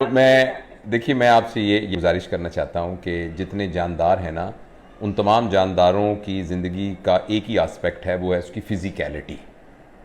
तो मैं आपसे ये गुजारिश करना चाहता हूँ कि जितने जानदार हैं ना, उन तमाम जानदारों की ज़िंदगी का एक ही आस्पेक्ट है, वो है उसकी फ़िज़िकैलिटी।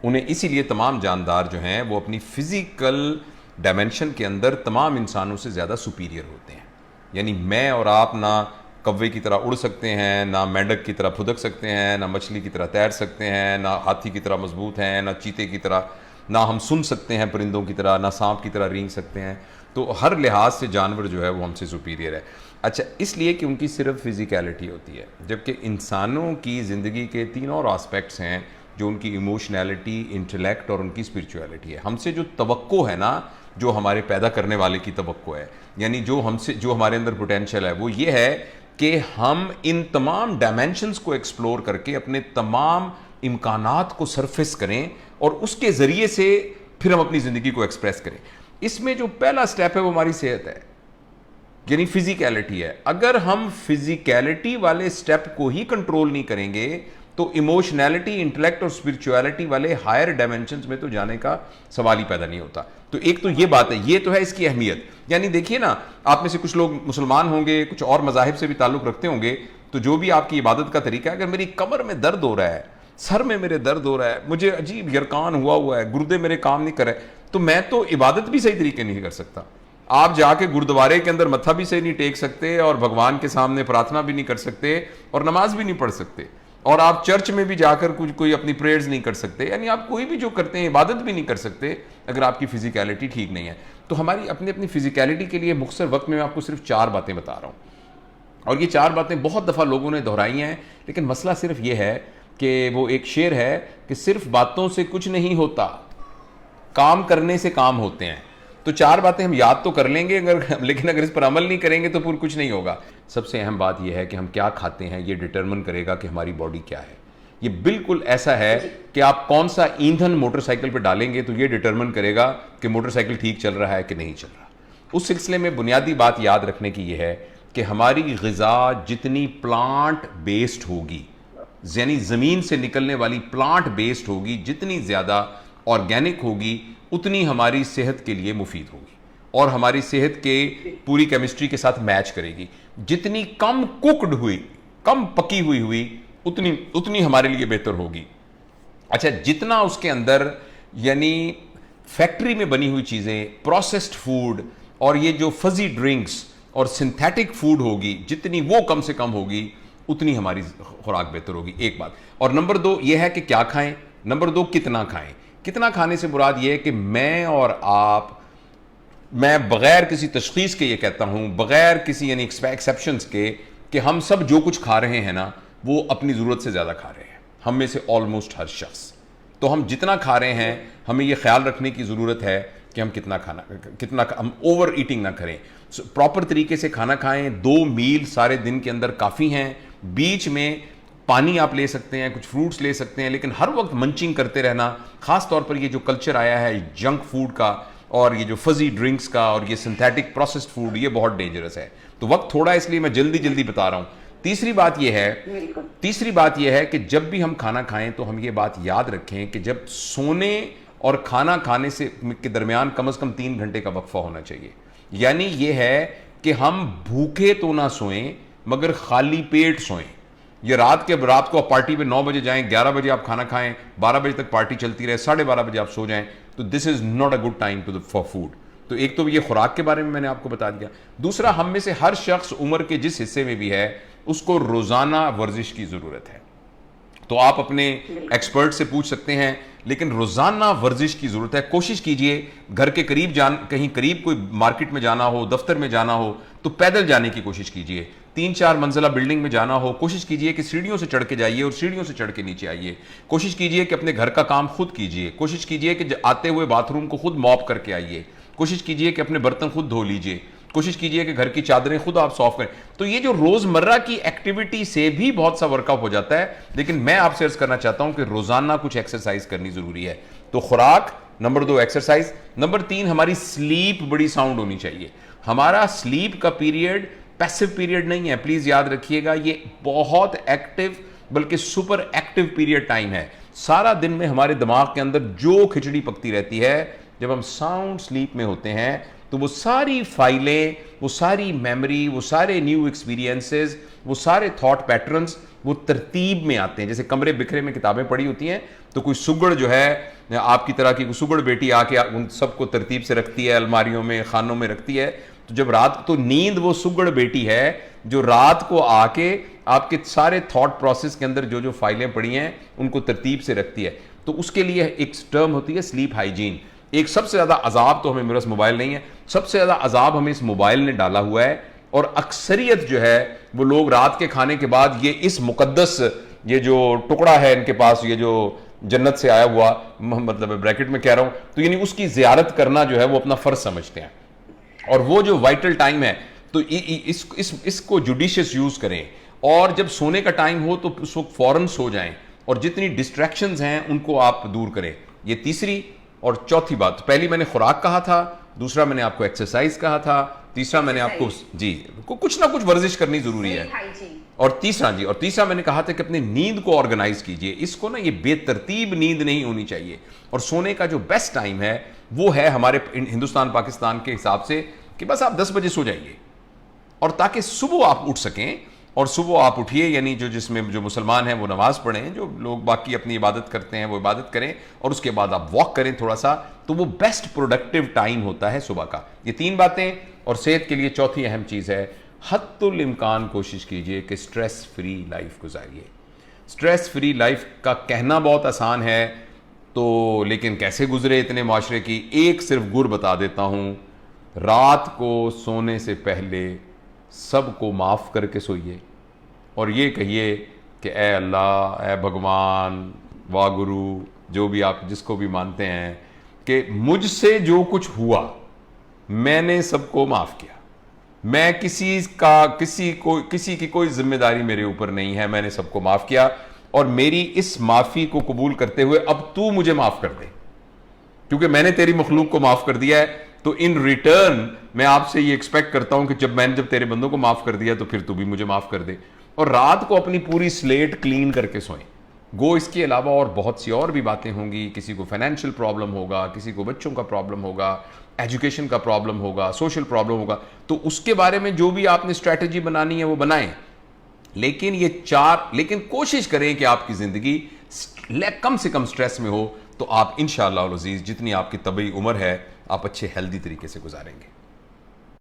उन्हें इसीलिए तमाम जानदार जो हैं वो अपनी फ़िज़िकल डायमेंशन के अंदर तमाम इंसानों से ज़्यादा सुपीरियर होते हैं। यानी मैं और आप ना कौवे की तरह उड़ सकते हैं, ना मेंढक की तरह फुदक सकते हैं, ना मछली की तरह तैर सकते हैं, ना हाथी की तरह मजबूत हैं, ना चीते की तरह, ना हम सुन सकते हैं परिंदों की तरह, ना सांप की तरह रेंग सकते हैं। तो हर लिहाज से जानवर जो है वो हमसे सुपीरियर है। अच्छा, इसलिए कि उनकी सिर्फ फिज़िकैलिटी होती है, जबकि इंसानों की ज़िंदगी के तीन और आस्पेक्ट्स हैं, जो उनकी इमोशनैलिटी, इंटेलेक्ट और उनकी स्पिरिचुअलिटी है। हमसे जो तवक्को है ना, जो हमारे पैदा करने वाले की तवक्को है, यानी जो हमारे अंदर पोटेंशियल है, वो ये है कि हम इन तमाम डायमेंशंस को एक्सप्लोर करके अपने तमाम इम्कानात को सरफेस करें और उसके ज़रिए से फिर हम अपनी ज़िंदगी को एक्सप्रेस करें। इसमें जो पहला स्टेप है वो हमारी सेहत है, यानी फिजिकैलिटी है। अगर हम फिजिकैलिटी वाले स्टेप को ही कंट्रोल नहीं करेंगे तो इमोशनैलिटी, इंटेलेक्ट और स्पिरिचुअलिटी वाले हायर डायमेंशंस में तो जाने का सवाल ही पैदा नहीं होता। तो एक तो ये बात है, ये तो है इसकी अहमियत। यानी देखिए ना, आप में से कुछ लोग मुसलमान होंगे, कुछ और मज़ाहिब से भी ताल्लुक़ रखते होंगे, तो जो भी आपकी इबादत का तरीका है, अगर मेरी कमर में दर्द हो रहा है, सर में मेरे दर्द हो रहा है, मुझे अजीब यरकान हुआ है, गुर्दे मेरे काम नहीं कर रहे, तो मैं तो इबादत भी सही तरीके नहीं कर सकता। आप जाके गुरुद्वारे के अंदर मत्था भी सही नहीं टेक सकते और भगवान के सामने प्रार्थना भी नहीं कर सकते और नमाज भी नहीं पढ़ सकते, और आप चर्च में भी जाकर कोई अपनी प्रेयर्स नहीं कर सकते। यानी आप कोई भी जो करते हैं इबादत भी नहीं कर सकते अगर आपकी फिजिकैलिटी ठीक नहीं है। तो हमारी अपनी अपनी फिजिकैलिटी के लिए मुख्तसर वक्त में मैं आपको सिर्फ 4 बातें बता रहा हूँ, और ये 4 बातें बहुत दफ़ा लोगों ने दोहराई हैं, लेकिन मसला सिर्फ ये है कि वो एक शेर है कि सिर्फ बातों से कुछ नहीं होता, काम करने से काम होते हैं। तो 4 बातें हम याद तो कर लेंगे लेकिन अगर इस पर अमल नहीं करेंगे तो फिर कुछ नहीं होगा। सबसे अहम बात यह है कि हम क्या खाते हैं, ये डिटरमिन करेगा कि हमारी बॉडी क्या है। ये बिल्कुल ऐसा है कि आप कौन सा ईंधन मोटरसाइकिल पर डालेंगे तो ये डिटरमिन करेगा कि मोटरसाइकिल ठीक चल रहा है कि नहीं चल रहा। उस सिलसिले में बुनियादी बात याद रखने की यह है कि हमारी ग़िज़ा जितनी प्लांट बेस्ड होगी, यानी ज़मीन से निकलने वाली प्लांट बेस्ड होगी, जितनी ज़्यादा ऑर्गेनिक होगी, उतनी हमारी सेहत के लिए मुफीद होगी और हमारी सेहत के पूरी केमिस्ट्री के साथ मैच करेगी। जितनी कम कुक्ड हुई, कम पकी हुई उतनी हमारे लिए बेहतर होगी। अच्छा, जितना उसके अंदर यानी फैक्ट्री में बनी हुई चीज़ें, प्रोसेस्ड फूड और ये जो फजी ड्रिंक्स और सिंथेटिक फूड होगी, जितनी वो कम से कम होगी उतनी हमारी खुराक बेहतर होगी। एक बात। और नंबर 2 ये है कि क्या खाएं, नंबर 2 कितना खाएं। कितना खाने से मुराद ये है कि मैं और आप, मैं बगैर किसी तशखीस के ये कहता हूं, बगैर किसी यानी एक्सेप्शंस के, कि हम सब जो कुछ खा रहे हैं ना वो अपनी ज़रूरत से ज़्यादा खा रहे हैं, हम में से ऑलमोस्ट हर शख्स। तो हम जितना खा रहे हैं हमें ये ख्याल रखने की ज़रूरत है कि हम हम ओवर ईटिंग ना करें। प्रॉपर तरीके से खाना खाएं। 2 मील सारे दिन के अंदर काफ़ी हैं। बीच में पानी आप ले सकते हैं, कुछ फ्रूट्स ले सकते हैं, लेकिन हर वक्त मंचिंग करते रहना, ख़ास तौर पर ये जो कल्चर आया है जंक फूड का और ये जो फजी ड्रिंक्स का और ये सिंथेटिक प्रोसेस्ड फूड, ये बहुत डेंजरस है। तो वक्त थोड़ा, इसलिए मैं जल्दी जल्दी बता रहा हूँ। तीसरी बात यह है कि जब भी हम खाना खाएं तो हम ये बात याद रखें कि जब सोने और खाना खाने से के दरमियान कम से कम 3 घंटे का वक्फा होना चाहिए। यानी यह है कि हम भूखे तो ना सोएं मगर खाली पेट सोएं। ये रात को आप पार्टी पे 9 बजे जाएं, 11 बजे आप खाना खाएं, 12 बजे तक पार्टी चलती रहे, 12:30 बजे आप सो जाएं, तो this is not a good time for food. तो एक तो ये खुराक के बारे में मैंने आपको बता दिया। दूसरा, हम में से हर शख्स उम्र के जिस हिस्से में भी है उसको रोजाना वर्जिश की जरूरत है। तो आप अपने एक्सपर्ट से पूछ सकते हैं, लेकिन रोजाना वर्जिश की जरूरत है। कोशिश कीजिए घर के करीब कहीं करीब कोई मार्केट में जाना हो, दफ्तर में जाना हो तो पैदल जाने की कोशिश कीजिए। 3-4 मंजिला बिल्डिंग में जाना हो, कोशिश कीजिए कि सीढ़ियों से चढ़ के जाइए और सीढ़ियों से चढ़ के नीचे आइए। कोशिश कीजिए कि अपने घर का काम खुद कीजिए। कोशिश कीजिए कि आते हुए बाथरूम को खुद मॉप करके आइए। कोशिश कीजिए कि अपने बर्तन खुद धो लीजिए। कोशिश कीजिए कि घर की चादरें खुद आप सॉफ्ट करें। तो ये जो रोजमर्रा की एक्टिविटी से भी बहुत सा वर्कआउट हो जाता है, लेकिन मैं आपसे अर्ज करना चाहता हूं कि रोजाना कुछ एक्सरसाइज करनी जरूरी है। तो खुराक, नंबर 2 एक्सरसाइज, नंबर 3 हमारी स्लीप बड़ी साउंड होनी चाहिए। हमारा स्लीप का पीरियड पैसिव पीरियड नहीं है, प्लीज याद रखिएगा। ये बहुत एक्टिव बल्कि सुपर एक्टिव पीरियड टाइम है। सारा दिन में हमारे दिमाग के अंदर जो खिचड़ी पकती रहती है, जब हम साउंड स्लीप में होते हैं तो वो सारी फाइलें, वो सारी मेमोरी, वो सारे न्यू एक्सपीरियंसेस, वो सारे थॉट पैटर्न्स वो तरतीब में आते हैं। जैसे कमरे बिखरे में किताबें पड़ी होती हैं, तो कोई सुगड़ जो है आपकी तरह की सुगड़ बेटी आके उन सबको तरतीब से रखती है, अलमारियों में, खानों में रखती है। तो जब रात, तो नींद वो सुगड़ बेटी है जो रात को आके आपके सारे थॉट प्रोसेस के अंदर जो जो फाइलें पड़ी हैं उनको तरतीब से रखती है। तो उसके लिए एक टर्म होती है स्लीप हाइजीन। एक सबसे ज्यादा अजाब तो हमें, मेरे पास मोबाइल नहीं है, सबसे ज्यादा अजाब हमें इस मोबाइल ने डाला हुआ है। और अक्सरियत जो है वो लोग रात के खाने के बाद ये इस मुकद्दस, ये जो टुकड़ा है इनके पास, ये जो जन्नत से आया हुआ, मतलब ब्रैकेट में कह रहा हूं, तो यानी उसकी जियारत करना जो है वो अपना फर्ज समझते हैं। और वो जो वाइटल टाइम है, तो इसको जुडिशियस यूज करें। और जब सोने का टाइम हो तो उस वक्त फौरन सो जाएं, और जितनी डिस्ट्रैक्शंस हैं उनको आप दूर करें। ये तीसरी और चौथी बात। पहली मैंने खुराक कहा था, दूसरा मैंने आपको एक्सरसाइज कहा था, तीसरा मैंने आपको जी कुछ ना कुछ वर्जिश करनी जरूरी है, और तीसरा मैंने कहा था कि अपनी नींद को ऑर्गेनाइज कीजिए। इसको ना, ये बेतरतीब नींद नहीं होनी चाहिए। और सोने का जो बेस्ट टाइम है वो है हमारे हिंदुस्तान पाकिस्तान के हिसाब से कि बस आप 10 बजे सो जाइए, और ताकि सुबह आप उठ सकें। और सुबह आप उठिए, यानी जिसमें जो मुसलमान हैं वो नमाज पढ़ें, जो लोग बाकी अपनी इबादत करते हैं वो इबादत करें, और उसके बाद आप वॉक करें थोड़ा सा, तो वो बेस्ट प्रोडक्टिव टाइम होता है सुबह का। ये 3 बातें। और सेहत के लिए चौथी अहम चीज़ है, हद्दुल इम्कान कोशिश कीजिए कि स्ट्रेस फ्री लाइफ गुजारिए। स्ट्रेस फ्री लाइफ का कहना बहुत आसान है, तो लेकिन कैसे गुजरे इतने माशरे की। एक सिर्फ गुर बता देता हूं, रात को सोने से पहले सबको माफ़ करके सोइए, और ये कहिए कि ए अल्लाह, ए भगवान, वाह गुरु, जो भी आप जिसको भी मानते हैं, कि मुझसे जो कुछ हुआ मैंने सबको माफ़ किया। मैं किसी की कोई जिम्मेदारी मेरे ऊपर नहीं है, मैंने सबको माफ़ किया, और मेरी इस माफ़ी को कबूल करते हुए अब तू मुझे माफ़ कर दे, क्योंकि मैंने तेरी मखलूक को माफ़ कर दिया है। तो इन रिटर्न मैं आपसे ये एक्सपेक्ट करता हूं कि जब तेरे बंदों को माफ़ कर दिया तो फिर तू भी मुझे माफ़ कर दे। और रात को अपनी पूरी स्लेट क्लीन करके सोएं। गो इसके अलावा और बहुत सी और भी बातें होंगी। किसी को फाइनेंशियल प्रॉब्लम होगा, किसी को बच्चों का प्रॉब्लम होगा, एजुकेशन का प्रॉब्लम होगा, सोशल प्रॉब्लम होगा, तो उसके बारे में जो भी आपने स्ट्रैटेजी बनानी है वो बनाएं। लेकिन कोशिश करें कि आपकी ज़िंदगी कम से कम स्ट्रेस में हो, तो आप इंशाअल्लाह अज़ीज़ जितनी आपकी तबई उम्र है आप अच्छे हेल्दी तरीके से गुजारेंगे।